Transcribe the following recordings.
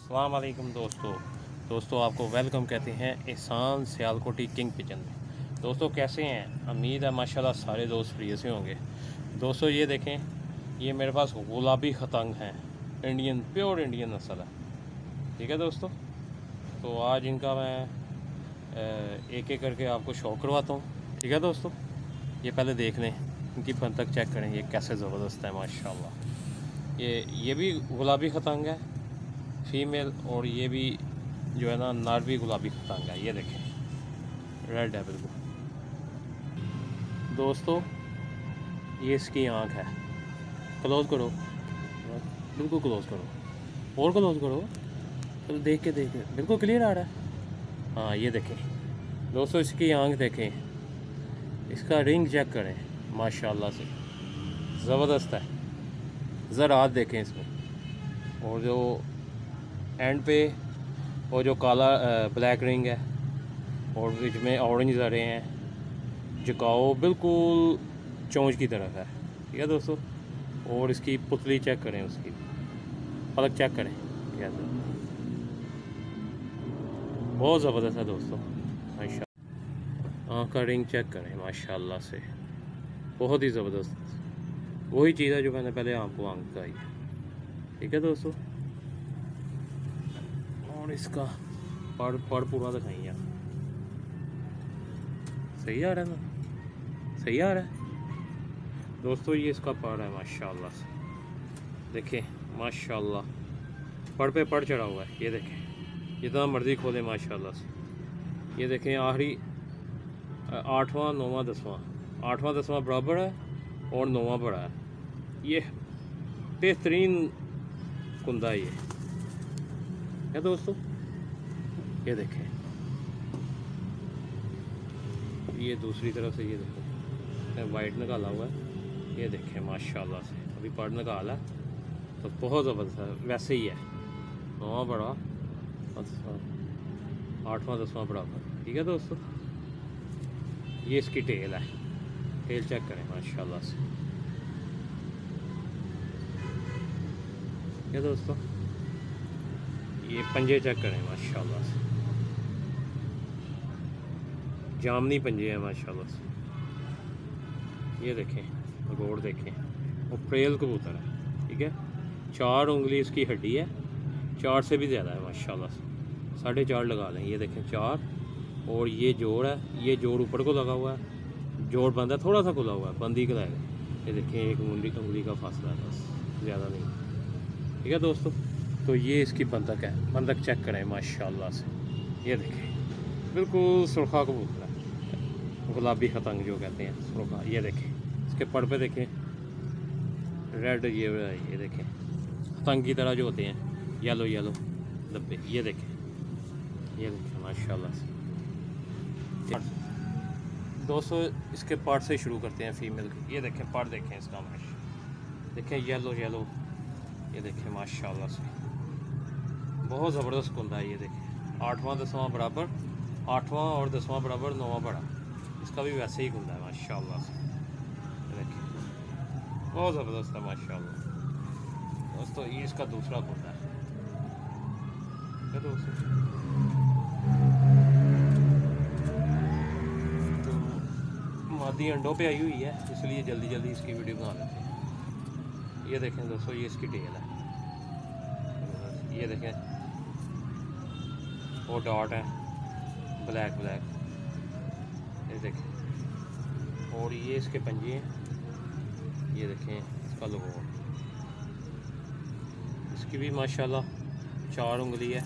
अस्सलाम वालेकुम दोस्तों आपको वेलकम कहते हैं एहसान सियालकोटी किंग पिजन में। दोस्तों कैसे हैं? उम्मीद है माशाल्लाह सारे दोस्त प्रिय से होंगे। दोस्तों ये देखें, ये मेरे पास गुलाबी खतंग हैं, इंडियन प्योर इंडियन नस्ल है। ठीक है दोस्तों, तो आज इनका मैं एक एक करके आपको शो करवाता हूँ। ठीक है दोस्तों, ये पहले देख लें, इनकी बंतख चेक करें, ये कैसे ज़बरदस्त है माशाल्लाह। ये भी गुलाबी खतंग है फीमेल, और ये भी जो है ना नर भी गुलाबी खतंग है। ये देखें रेड है बिल्कुल। दोस्तों ये इसकी आँख है, क्लोज़ करो, बिल्कुल क्लोज़ करो और क्लोज़ करो, तो देख के बिल्कुल क्लियर आ रहा है। हाँ ये देखें दोस्तों, इसकी आँख देखें, इसका रिंग चेक करें, माशाल्लाह से ज़बरदस्त है। ज़रा हाथ देखें इसमें, और जो एंड पे वो जो काला ब्लैक रिंग है और बीच में ऑरेंज ज़रे हैं, झुकाव बिल्कुल चोंच की तरफ है। ठीक है दोस्तों, और इसकी पुतली चेक करें, उसकी पलक चेक करें, क्या बहुत ज़बरदस्त है दोस्तों माशाल्लाह। आँख का रिंग चेक करें, माशाल्लाह से बहुत ही ज़बरदस्त, वही चीज़ है जो मैंने पहले आपको आँख का ही। ठीक है दोस्तों, और इसका पड़ पूरा दिखाइए, सही आ रहा है ना, सही आ रहा है दोस्तों। ये इसका पड़ है माशाल्लाह से, देखें माशाल्लाह, पड़ पे पड़ चढ़ा हुआ है। ये देखें जितना मर्ज़ी खोले माशाल्लाह से। ये देखें आखिरी 8वां 9वां 10वां, 8वां 10वां बराबर है और 9वां बड़ा है। ये बेहतरीन कुंदा है ये दोस्तों। ये देखें, ये दूसरी तरफ से ये देखें वाइट निकाला हुआ है। ये देखें माशाल्लाह से, अभी पड़ निकाला है तो बहुत ज़बरदस्त है। वैसे ही है 9वां बड़ा 8वां 10वां बराबर। ठीक है दोस्तों, ये इसकी टेल है, टेल चेक करें माशाल्लाह से। ठीक है दोस्तों, ये पंजे चेक करें माशाल्लाह से, जामनी पंजे हैं माशाल्लाह से। ये देखें गोड़ देखें, वो प्रेल कबूतर है। ठीक है, 4 उंगली इसकी हड्डी है, 4 से भी ज़्यादा है माशाल्लाह से, 4.5 लगा लें। ये देखें 4, और ये जोड़ है, ये जोड़ ऊपर को लगा हुआ है, जोड़ बंद है, थोड़ा सा खुला हुआ है, बंद ही कराएगा। ये देखें एक उंगली का फासला है बस, ज़्यादा नहीं। ठीक है दोस्तों, तो ये इसकी बंधक है, बंधक चेक करें माशाल्लाह से। ये देखें बिल्कुल सुरखा कबूतर है, गुलाबी खतंग जो कहते हैं सुरखा। ये देखें इसके पड़ पे देखें रेड, ये देखें खतंग की तरह जो होते हैं येलो डब्बे। ये देखें माशाल्लाह से। दोस्तों इसके पार्ट से शुरू करते हैं फीमेल के। ये देखें पार्ट देखें इसका, देखें येलो, ये देखें माशाल्लाह से बहुत ज़बरदस्त कुंदा है। ये देखें 8वां 10वां बराबर, 8वां और 10वां बराबर, 9वां बड़ा, इसका भी वैसे ही कुंदा है माशाल्लाह से। देखें बहुत ज़बरदस्त है माशाल्लाह दोस्तों। ये इसका दूसरा कुंदा है। दोस्तों तो मादी अंडों पे आई हुई है, इसलिए जल्दी इसकी वीडियो बना लेते हैं। ये देखें दोस्तों, ये इसकी टेल है। ये देखें वो डॉट है ब्लैक, ये देखें, और ये इसके पंजे हैं। ये देखें इसका लोगो, इसकी भी माशाल्लाह 4 उंगली है,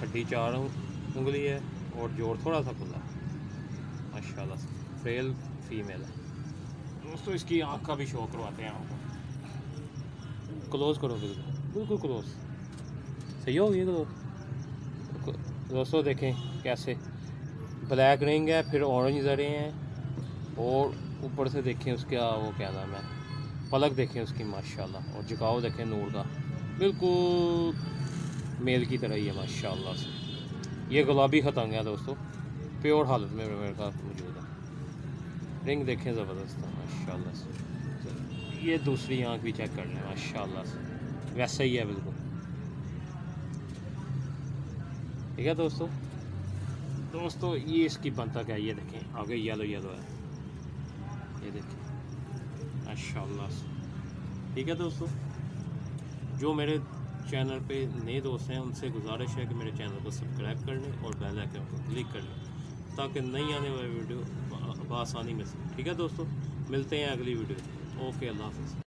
हड्डी 4 उंगली है, और जोड़ थोड़ा सा खुला माशाल्लाह से। फ्रेल फीमेल है दोस्तों। इसकी आँख का भी शो करवाते हैं आपको, क्लोज करो, बिल्कुल क्लोज, सही हो गई क्लोज दोस्तों। देखें कैसे ब्लैक रिंग है, फिर ऑरेंज ज़रे हैं, और ऊपर से देखें उसका वो क्या नाम है, पलक देखें उसकी माशाल्लाह, और झुकाव देखें नूर का, बिल्कुल मेल की तरह ही है माशाल्लाह से। ये गुलाबी खतंग है दोस्तों, प्योर हालत में मेरे पास मौजूद है। रिंग देखें ज़बरदस्त है माशाल्लाह से। ये दूसरी आँख भी चेक कर लें माशाल्लाह से, वैसा ही है बिल्कुल। ठीक है दोस्तों। दोस्तों ये इसकी बंतख है, ये देखें आगे येलो येलो है, ये देखें माशाल्लाह से। ठीक है दोस्तों, जो मेरे चैनल पे नए दोस्त हैं उनसे गुजारिश है कि मेरे चैनल को सब्सक्राइब कर लें और बेल आइकन को क्लिक कर लें ताकि नई आने वाली वीडियो आसानी में से। ठीक है दोस्तों, मिलते हैं अगली वीडियो। ओके, अल्लाह हाफ़िज़।